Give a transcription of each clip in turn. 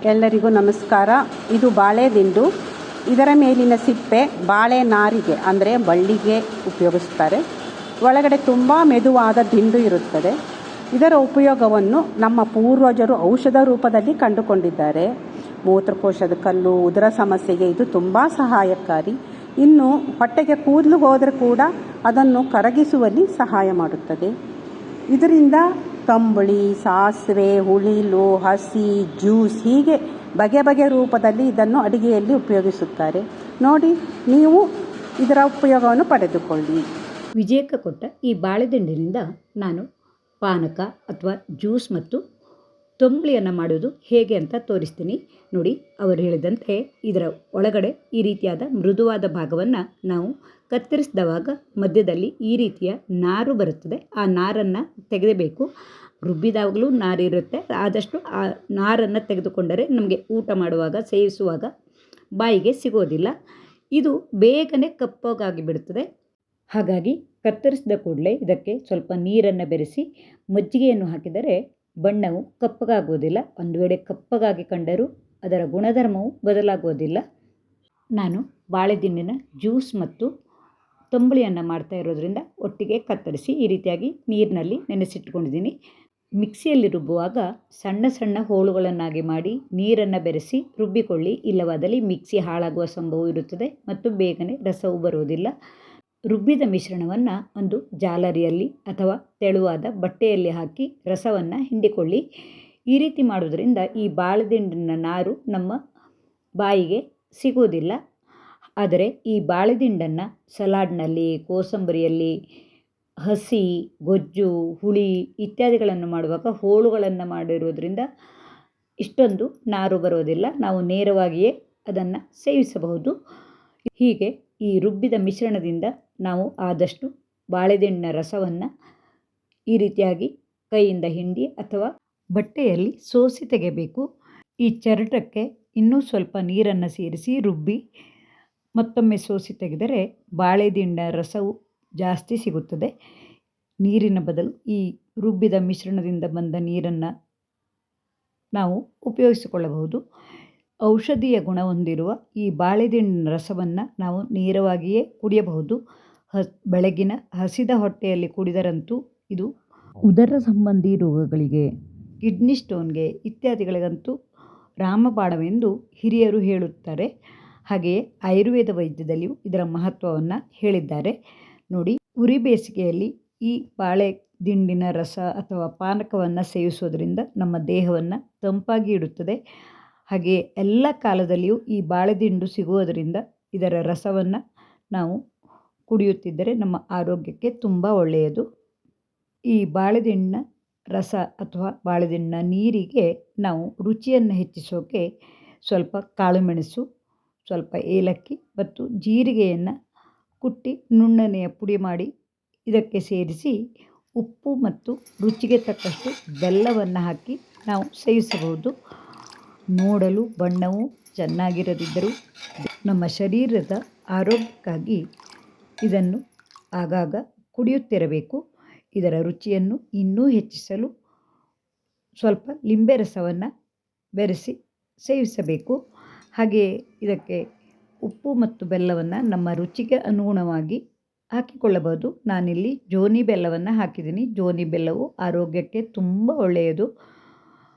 ಎಲ್ಲರಿಗೂ ನಮಸ್ಕಾರ. ಇದು ಬಾಳೆ ದಿಂಡು. ಇದರ ಮೇಲಿನ ಸಿಪ್ಪೆ ಬಾಳೆ ನಾರಿಗೆ ಅಂದರೆ ಬಳ್ಳಿಗೆ ಉಪಯೋಗಿಸ್ತಾರೆ. ಒಳಗಡೆ ತುಂಬ ಮೆದುವಾದ ದಿಂಡು ಇರುತ್ತದೆ. ಇದರ ಉಪಯೋಗವನ್ನು ನಮ್ಮ ಪೂರ್ವಜರು ಔಷಧ ರೂಪದಲ್ಲಿ ಕಂಡುಕೊಂಡಿದ್ದಾರೆ. ಮೂತ್ರಕೋಶದ ಕಲ್ಲು, ಉದರ ಸಮಸ್ಯೆಗೆ ಇದು ತುಂಬ ಸಹಾಯಕಾರಿ. ಇನ್ನು ಹೊಟ್ಟೆಗೆ ಕೂದಲು ಹೋದರೆ ಕೂಡ ಅದನ್ನು ಕರಗಿಸುವಲ್ಲಿ ಸಹಾಯ ಮಾಡುತ್ತದೆ. ಇದರಿಂದ ತಂಬುಳಿ, ಸಾಸಿವೆ, ಹುಳಿಲು, ಹಸಿ, ಜ್ಯೂಸ್ ಹೀಗೆ ಬಗೆ ಬಗೆಯ ರೂಪದಲ್ಲಿ ಇದನ್ನು ಅಡಿಗೆಯಲ್ಲಿ ಉಪಯೋಗಿಸುತ್ತಾರೆ. ನೋಡಿ, ನೀವು ಇದರ ಉಪಯೋಗವನ್ನು ಪಡೆದುಕೊಳ್ಳಿ. ವಿಜಯಕ್ಕ ಕೊಟ್ಟ ಈ ಬಾಳೆದಿಂಡಿನಿಂದ ನಾನು ಪಾನಕ ಅಥವಾ ಜ್ಯೂಸ್ ಮತ್ತು ತಂಬುಳಿಯನ್ನು ಮಾಡೋದು ಹೇಗೆ ಅಂತ ತೋರಿಸ್ತೀನಿ. ನೋಡಿ, ಅವರು ಹೇಳಿದಂತೆ ಇದರ ಒಳಗಡೆ ಈ ರೀತಿಯಾದ ಮೃದುವಾದ ಭಾಗವನ್ನು ನಾವು ಕತ್ತರಿಸಿದವಾಗ ಮಧ್ಯದಲ್ಲಿ ಈ ರೀತಿಯ ನಾರು ಬರುತ್ತದೆ. ಆ ನಾರನ್ನು ತೆಗೆಯಬೇಕು. ರುಬ್ಬಿದಾಗಲೂ ನಾರಿರುತ್ತೆ. ಆದಷ್ಟು ಆ ನಾರನ್ನು ತೆಗೆದುಕೊಂಡರೆ ನಮಗೆ ಊಟ ಮಾಡುವಾಗ, ಸೇವಿಸುವಾಗ ಬಾಯಿಗೆ ಸಿಗೋದಿಲ್ಲ. ಇದು ಬೇಗನೆ ಕಪ್ಪಗಾಗಿ ಬಿಡುತ್ತದೆ. ಹಾಗಾಗಿ ಕತ್ತರಿಸಿದ ಕೂಡಲೇ ಇದಕ್ಕೆ ಸ್ವಲ್ಪ ನೀರನ್ನು ಬೆರೆಸಿ ಮಜ್ಜಿಗೆಯನ್ನು ಹಾಕಿದರೆ ಬಣ್ಣವು ಕಪ್ಪಗಾಗುವುದಿಲ್ಲ. ಒಂದು ವೇಳೆ ಕಪ್ಪಗಾಗಿ ಕಂಡರೂ ಅದರ ಗುಣಧರ್ಮವು ಬದಲಾಗುವುದಿಲ್ಲ. ನಾನು ಬಾಳೆದಿಂಡಿನ ಜ್ಯೂಸ್ ಮತ್ತು ತಂಬುಳಿಯನ್ನು ಮಾಡ್ತಾ ಇರೋದ್ರಿಂದ ಒಟ್ಟಿಗೆ ಕತ್ತರಿಸಿ ಈ ರೀತಿಯಾಗಿ ನೀರಿನಲ್ಲಿ ನೆನೆಸಿಟ್ಕೊಂಡಿದ್ದೀನಿ. ಮಿಕ್ಸಿಯಲ್ಲಿ ರುಬ್ಬುವಾಗ ಸಣ್ಣ ಸಣ್ಣ ಹೋಳುಗಳನ್ನಾಗಿ ಮಾಡಿ ನೀರನ್ನು ಬೆರೆಸಿ ರುಬ್ಬಿಕೊಳ್ಳಿ. ಇಲ್ಲವಾದಲ್ಲಿ ಮಿಕ್ಸಿ ಹಾಳಾಗುವ ಸಂಭವ ಇರುತ್ತದೆ ಮತ್ತು ಬೇಗನೆ ರಸವು ಬರುವುದಿಲ್ಲ. ರುಬ್ಬಿದ ಮಿಶ್ರಣವನ್ನು ಒಂದು ಜಾಲರಿಯಲ್ಲಿ ಅಥವಾ ತೆಳುವಾದ ಬಟ್ಟೆಯಲ್ಲಿ ಹಾಕಿ ರಸವನ್ನು ಹಿಂಡಿಕೊಳ್ಳಿ. ಈ ರೀತಿ ಮಾಡೋದ್ರಿಂದ ಈ ಬಾಳೆದಿಂಡಿನ ನಾರು ನಮ್ಮ ಬಾಯಿಗೆ ಸಿಗುವುದಿಲ್ಲ. ಆದರೆ ಈ ಬಾಳೆದಿಂಡನ್ನು ಸಲಾಡ್ನಲ್ಲಿ, ಕೋಸಂಬರಿಯಲ್ಲಿ, ಹಸಿ, ಗೊಜ್ಜು, ಹುಳಿ ಇತ್ಯಾದಿಗಳನ್ನು ಮಾಡುವಾಗ ಹೋಳುಗಳನ್ನು ಮಾಡಿರೋದ್ರಿಂದ ಇಷ್ಟೊಂದು ನಾರು ಬರೋದಿಲ್ಲ. ನಾವು ನೇರವಾಗಿಯೇ ಅದನ್ನು ಸೇವಿಸಬಹುದು. ಹೀಗೆ ಈ ರುಬ್ಬಿದ ಮಿಶ್ರಣದಿಂದ ನಾವು ಆದಷ್ಟು ಬಾಳೆದಿಂಡಿನ ರಸವನ್ನು ಈ ರೀತಿಯಾಗಿ ಕೈಯಿಂದ ಹಿಂಡಿ ಅಥವಾ ಬಟ್ಟೆಯಲ್ಲಿ ಸೋಸಿ ತೆಗೆಯಬೇಕು. ಈ ಚರಟಕ್ಕೆ ಇನ್ನೂ ಸ್ವಲ್ಪ ನೀರನ್ನು ಸೇರಿಸಿ ರುಬ್ಬಿ ಮತ್ತೊಮ್ಮೆ ಸೋಸಿ ತೆಗೆದರೆ ಬಾಳೆದಿಂಡಿನ ರಸವು ಜಾಸ್ತಿ ಸಿಗುತ್ತದೆ. ನೀರಿನ ಬದಲು ಈ ರುಬ್ಬಿದ ಮಿಶ್ರಣದಿಂದ ಬಂದ ನೀರನ್ನು ನಾವು ಉಪಯೋಗಿಸಿಕೊಳ್ಳಬಹುದು. ಔಷಧೀಯ ಗುಣ ಹೊಂದಿರುವ ಈ ಬಾಳೆದಿಂಡಿನ ರಸವನ್ನು ನಾವು ನೇರವಾಗಿಯೇ ಕುಡಿಯಬಹುದು. ಬೆಳಗಿನ ಹಸಿದ ಹೊಟ್ಟೆಯಲ್ಲಿ ಕುಡಿದರಂತೂ ಇದು ಉದರ ಸಂಬಂಧಿ ರೋಗಗಳಿಗೆ, ಕಿಡ್ನಿ ಸ್ಟೋನ್ಗೆ ಇತ್ಯಾದಿಗಳಿಗಂತೂ ರಾಮಬಾಣವೆಂದು ಹಿರಿಯರು ಹೇಳುತ್ತಾರೆ. ಹಾಗೆಯೇ ಆಯುರ್ವೇದ ವೈದ್ಯದಲ್ಲಿಯೂ ಇದರ ಮಹತ್ವವನ್ನು ಹೇಳಿದ್ದಾರೆ. ನೋಡಿ, ಉರಿ ಬೇಸಿಗೆಯಲ್ಲಿ ಈ ಬಾಳೆ ದಿಂಡಿನ ರಸ ಅಥವಾ ಪಾನಕವನ್ನು ಸೇವಿಸೋದ್ರಿಂದ ನಮ್ಮ ದೇಹವನ್ನು ತಂಪಾಗಿ ಇಡುತ್ತದೆ. ಹಾಗೆಯೇ ಎಲ್ಲ ಕಾಲದಲ್ಲಿಯೂ ಈ ಬಾಳೆದಿಂಡು ಸಿಗುವುದರಿಂದ ಇದರ ರಸವನ್ನು ನಾವು ಕುಡಿಯುತ್ತಿದ್ದರೆ ನಮ್ಮ ಆರೋಗ್ಯಕ್ಕೆ ತುಂಬ ಒಳ್ಳೆಯದು. ಈ ಬಾಳೆದಿಂಡಿನ ರಸ ಅಥವಾ ಬಾಳೆದಿಂಡಿನ ನೀರಿಗೆ ನಾವು ರುಚಿಯನ್ನು ಹೆಚ್ಚಿಸೋಕೆ ಸ್ವಲ್ಪ ಕಾಳುಮೆಣಸು, ಸ್ವಲ್ಪ ಏಲಕ್ಕಿ ಮತ್ತು ಜೀರಿಗೆಯನ್ನು ಕುಟ್ಟಿ ನುಣ್ಣನೆಯ ಪುಡಿ ಮಾಡಿ ಇದಕ್ಕೆ ಸೇರಿಸಿ ಉಪ್ಪು ಮತ್ತು ರುಚಿಗೆ ತಕ್ಕಷ್ಟು ಬೆಲ್ಲವನ್ನು ಹಾಕಿ ನಾವು ಸೇವಿಸಬಹುದು. ನೋಡಲು ಬಣ್ಣವು ಚೆನ್ನಾಗಿರದಿದ್ದರೂ ನಮ್ಮ ಶರೀರದ ಆರೋಗ್ಯಕ್ಕಾಗಿ ಇದನ್ನು ಆಗಾಗ ಕುಡಿಯುತ್ತಿರಬೇಕು. ಇದರ ರುಚಿಯನ್ನು ಇನ್ನೂ ಹೆಚ್ಚಿಸಲು ಸ್ವಲ್ಪ ಲಿಂಬೆ ರಸವನ್ನು ಬೆರೆಸಿ ಸೇವಿಸಬೇಕು. ಹಾಗೆಯೇ ಇದಕ್ಕೆ ಉಪ್ಪು ಮತ್ತು ಬೆಲ್ಲವನ್ನು ನಮ್ಮ ರುಚಿಗೆ ಅನುಗುಣವಾಗಿ ಹಾಕಿಕೊಳ್ಳಬಹುದು. ನಾನಿಲ್ಲಿ ಜೋನಿ ಬೆಲ್ಲವನ್ನು ಹಾಕಿದ್ದೀನಿ. ಜೋನಿ ಬೆಲ್ಲವು ಆರೋಗ್ಯಕ್ಕೆ ತುಂಬ ಒಳ್ಳೆಯದು.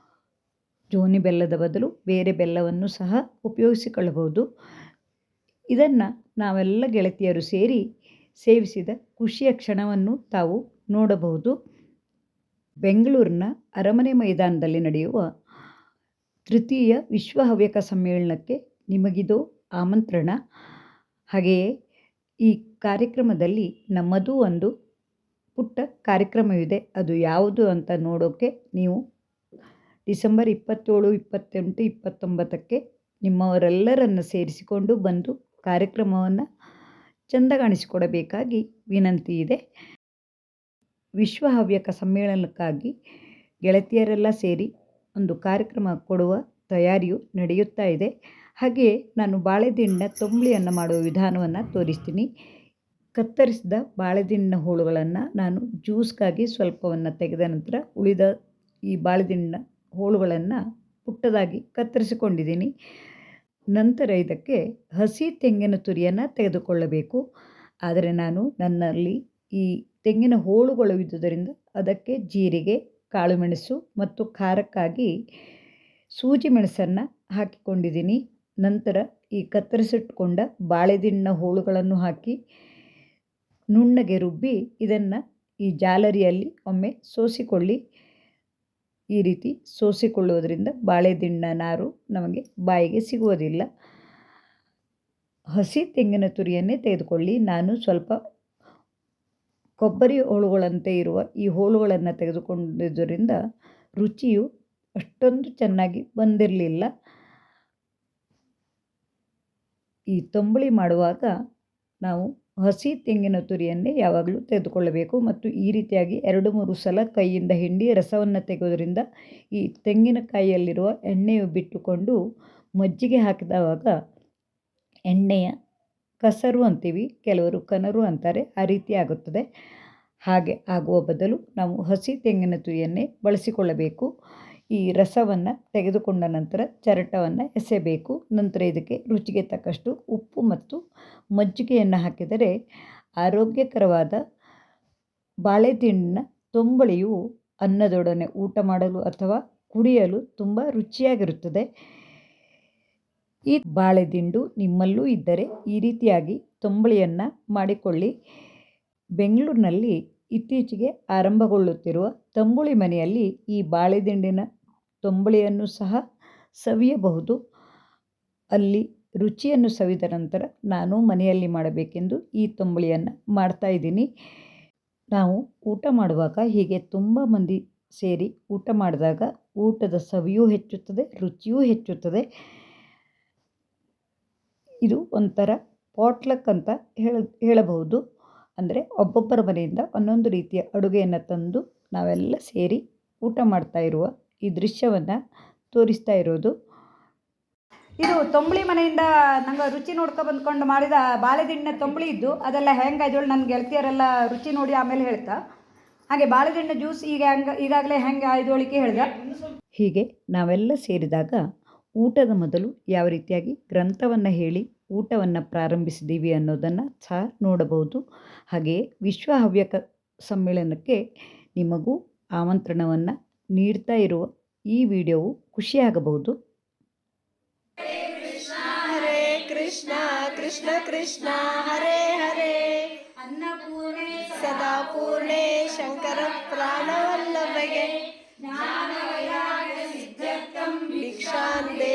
ಜೋನಿ ಬೆಲ್ಲದ ಬದಲು ಬೇರೆ ಬೆಲ್ಲವನ್ನು ಸಹ ಉಪಯೋಗಿಸಿಕೊಳ್ಳಬಹುದು. ಇದನ್ನು ನಾವೆಲ್ಲ ಗೆಳತಿಯರು ಸೇರಿ ಸೇವಿಸಿದ ಖುಷಿಯ ಕ್ಷಣವನ್ನು ತಾವು ನೋಡಬಹುದು. ಬೆಂಗಳೂರಿನ ಅರಮನೆ ಮೈದಾನದಲ್ಲಿ ನಡೆಯುವ ತೃತೀಯ ವಿಶ್ವ ಹವ್ಯಕ ಸಮ್ಮೇಳನಕ್ಕೆ ನಿಮಗಿದು ಆಮಂತ್ರಣ. ಹಾಗೆಯೇ ಈ ಕಾರ್ಯಕ್ರಮದಲ್ಲಿ ನಮ್ಮದೂ ಒಂದು ಪುಟ್ಟ ಕಾರ್ಯಕ್ರಮವಿದೆ. ಅದು ಯಾವುದು ಅಂತ ನೋಡೋಕ್ಕೆ ನೀವು ಡಿಸೆಂಬರ್ 27, 28, 29ಕ್ಕೆ ನಿಮ್ಮವರೆಲ್ಲರನ್ನು ಸೇರಿಸಿಕೊಂಡು ಬಂದು ಕಾರ್ಯಕ್ರಮವನ್ನು ಚೆಂದ ಕಾಣಿಸಿಕೊಡಬೇಕಾಗಿ ವಿನಂತಿ ಇದೆ. ವಿಶ್ವ ಹವ್ಯಕ ಸಮ್ಮೇಳನಕ್ಕಾಗಿ ಗೆಳತಿಯರೆಲ್ಲ ಸೇರಿ ಒಂದು ಕಾರ್ಯಕ್ರಮ ಕೊಡುವ ತಯಾರಿಯು ನಡೆಯುತ್ತಾ ಇದೆ. ಹಾಗೆಯೇ ನಾನು ಬಾಳೆದಿಂಡಿನ ತಂಬುಳಿಯನ್ನು ಮಾಡುವ ವಿಧಾನವನ್ನು ತೋರಿಸ್ತೀನಿ. ಕತ್ತರಿಸಿದ ಬಾಳೆದಿಂಡಿನ ಹೋಳುಗಳನ್ನು ನಾನು ಜ್ಯೂಸ್ಗಾಗಿ ಸ್ವಲ್ಪವನ್ನು ತೆಗೆದ ನಂತರ ಉಳಿದ ಈ ಬಾಳೆದಿಂಡಿನ ಹೋಳುಗಳನ್ನು ಪುಟ್ಟದಾಗಿ ಕತ್ತರಿಸಿಕೊಂಡಿದ್ದೀನಿ. ನಂತರ ಇದಕ್ಕೆ ಹಸಿ ತೆಂಗಿನ ತುರಿಯನ್ನು ತೆಗೆದುಕೊಳ್ಳಬೇಕು. ಆದರೆ ನನ್ನಲ್ಲಿ ಈ ತೆಂಗಿನ ಹೋಳುಗಳು ಇದ್ದುದರಿಂದ ಅದಕ್ಕೆ ಜೀರಿಗೆ, ಕಾಳುಮೆಣಸು ಮತ್ತು ಖಾರಕ್ಕಾಗಿ ಸೂಜಿ ಮೆಣಸನ್ನು ಹಾಕಿಕೊಂಡಿದ್ದೀನಿ. ನಂತರ ಈ ಕತ್ತರಿಸಿಟ್ಕೊಂಡ ಬಾಳೆದಿಂಡಿನ ಹೋಳುಗಳನ್ನು ಹಾಕಿ ನುಣ್ಣಗೆ ರುಬ್ಬಿ ಇದನ್ನು ಈ ಜಾಲರಿಯಲ್ಲಿ ಒಮ್ಮೆ ಸೋಸಿಕೊಳ್ಳಿ. ಈ ರೀತಿ ಸೋಸಿಕೊಳ್ಳುವುದರಿಂದ ಬಾಳೆದಿಂಡಿನ ನಾರು ನಮಗೆ ಬಾಯಿಗೆ ಸಿಗುವುದಿಲ್ಲ. ಹಸಿ ತೆಂಗಿನ ತುರಿಯನ್ನೇ ತೆಗೆದುಕೊಳ್ಳಿ. ನಾನು ಸ್ವಲ್ಪ ಕೊಬ್ಬರಿ ಹೋಳುಗಳಂತೆ ಇರುವ ಈ ಹೋಳುಗಳನ್ನು ತೆಗೆದುಕೊಂಡಿದ್ದರಿಂದ ರುಚಿಯು ಅಷ್ಟೊಂದು ಚೆನ್ನಾಗಿ ಬಂದಿರಲಿಲ್ಲ. ಈ ತಂಬುಳಿ ಮಾಡುವಾಗ ನಾವು ಹಸಿ ತೆಂಗಿನ ತುರಿಯನ್ನೇ ಯಾವಾಗಲೂ ತೆಗೆದುಕೊಳ್ಳಬೇಕು ಮತ್ತು ಈ ರೀತಿಯಾಗಿ 2-3 ಸಲ ಕೈಯಿಂದ ಹಿಂಡಿ ರಸವನ್ನು ತೆಗೆಯೋದ್ರಿಂದ ಈ ತೆಂಗಿನಕಾಯಿಯಲ್ಲಿರುವ ಎಣ್ಣೆಯು ಬಿಟ್ಟುಕೊಂಡು ಮಜ್ಜಿಗೆ ಹಾಕಿದವಾಗ ಎಣ್ಣೆಯ ಕಸರು ಅಂತೀವಿ, ಕೆಲವರು ಕನರು ಅಂತಾರೆ, ಆ ರೀತಿ ಆಗುತ್ತದೆ. ಹಾಗೆ ಆಗುವ ಬದಲು ನಾವು ಹಸಿ ತೆಂಗಿನ ತುರಿಯನ್ನೇ ಬಳಸಿಕೊಳ್ಳಬೇಕು. ಈ ರಸವನ್ನು ತೆಗೆದುಕೊಂಡ ನಂತರ ಚರಟವನ್ನು ಎಸೆಯಬೇಕು. ನಂತರ ಇದಕ್ಕೆ ರುಚಿಗೆ ತಕ್ಕಷ್ಟು ಉಪ್ಪು ಮತ್ತು ಮಜ್ಜಿಗೆಯನ್ನು ಹಾಕಿದರೆ ಆರೋಗ್ಯಕರವಾದ ಬಾಳೆದಿಂಡಿನ ತಂಬುಳಿಯು ಅನ್ನದೊಡನೆ ಊಟ ಮಾಡಲು ಅಥವಾ ಕುಡಿಯಲು ತುಂಬ ರುಚಿಯಾಗಿರುತ್ತದೆ. ಈ ಬಾಳೆದಿಂಡು ನಿಮ್ಮಲ್ಲೂ ಇದ್ದರೆ ಈ ರೀತಿಯಾಗಿ ತಂಬುಳಿಯನ್ನು ಮಾಡಿಕೊಳ್ಳಿ. ಬೆಂಗಳೂರಿನಲ್ಲಿ ಇತ್ತೀಚೆಗೆ ಆರಂಭಗೊಳ್ಳುತ್ತಿರುವ ತಂಬುಳಿ ಮನೆಯಲ್ಲಿ ಈ ಬಾಳೆದಿಂಡಿನ ತಂಬುಳಿಯನ್ನು ಸಹ ಸವಿಯಬಹುದು. ಅಲ್ಲಿ ರುಚಿಯನ್ನು ಸವಿದ ನಂತರ ನಾನು ಮನೆಯಲ್ಲಿ ಮಾಡಬೇಕೆಂದು ಈ ತಂಬುಳಿಯನ್ನು ಮಾಡ್ತಾಯಿದ್ದೀನಿ. ನಾವು ಊಟ ಮಾಡುವಾಗ ಹೀಗೆ ತುಂಬ ಮಂದಿ ಸೇರಿ ಊಟ ಮಾಡಿದಾಗ ಊಟದ ಸವಿಯೂ ಹೆಚ್ಚುತ್ತದೆ, ರುಚಿಯೂ ಹೆಚ್ಚುತ್ತದೆ. ಇದು ಒಂಥರ ಪಾಟ್ಲಕ್ ಅಂತ ಹೇಳಬಹುದು. ಅಂದರೆ ಒಬ್ಬೊಬ್ಬರ ಮನೆಯಿಂದ ಒಂದೊಂದು ರೀತಿಯ ಅಡುಗೆಯನ್ನು ತಂದು ನಾವೆಲ್ಲ ಸೇರಿ ಊಟ ಮಾಡ್ತಾ ಇರುವ ಈ ದೃಶ್ಯವನ್ನು ತೋರಿಸ್ತಾ ಇರೋದು. ಇದು ತಂಬುಳಿ ಮನೆಯಿಂದ ನಂಗೆ ರುಚಿ ಬಂದ್ಕೊಂಡು ಮಾಡಿದ ಬಾಳೆದಿಂಡಿನ ತಂಬುಳಿ ಇದ್ದು ಅದೆಲ್ಲ ಹೆಂಗೆ ಆಯ್ದೋಳು ನನ್ನ ಗೆಳತಿಯರೆಲ್ಲ ರುಚಿ ನೋಡಿ ಆಮೇಲೆ ಹೇಳ್ತಾ. ಹಾಗೆ ಬಾಳೆದಿಂಡಿನ ಜ್ಯೂಸ್ ಈಗಾಗಲೇ ಹೆಂಗೆ ಆಯ್ದೋಳಿಕೆ ಹೇಳ್ದೆ. ಹೀಗೆ ನಾವೆಲ್ಲ ಸೇರಿದಾಗ ಊಟದ ಮೊದಲು ಯಾವ ರೀತಿಯಾಗಿ ಗ್ರಂಥವನ್ನು ಹೇಳಿ ಊಟವನ್ನು ಪ್ರಾರಂಭಿಸಿದ್ದೀವಿ ಅನ್ನೋದನ್ನು ಸಹ ನೋಡಬಹುದು. ಹಾಗೆಯೇ ವಿಶ್ವ ಹವ್ಯಕ ಸಮ್ಮೇಳನಕ್ಕೆ ನಿಮಗೂ ಆಮಂತ್ರಣವನ್ನು ನೀಡ್ತಾ ಇರುವ ಈ ವಿಡಿಯೋವು ಖುಷಿಯಾಗಬಹುದು. ಹರೇ ಕೃಷ್ಣ ಕೃಷ್ಣ ಕೃಷ್ಣ ಹರೇ ಹರೇ ಅನ್ನಪೂರ್ಣೆ ಸದಾ ಪೂರ್ಣೆ ಶಂಕರ ಪ್ರಾಣವಲ್ಲಭಗೆ ಜ್ಞಾನ ವೈರಾಗ್ಯ ಸಿದ್ಧಾರ್ಥಂ ಭಿಕ್ಷಾಂದೇ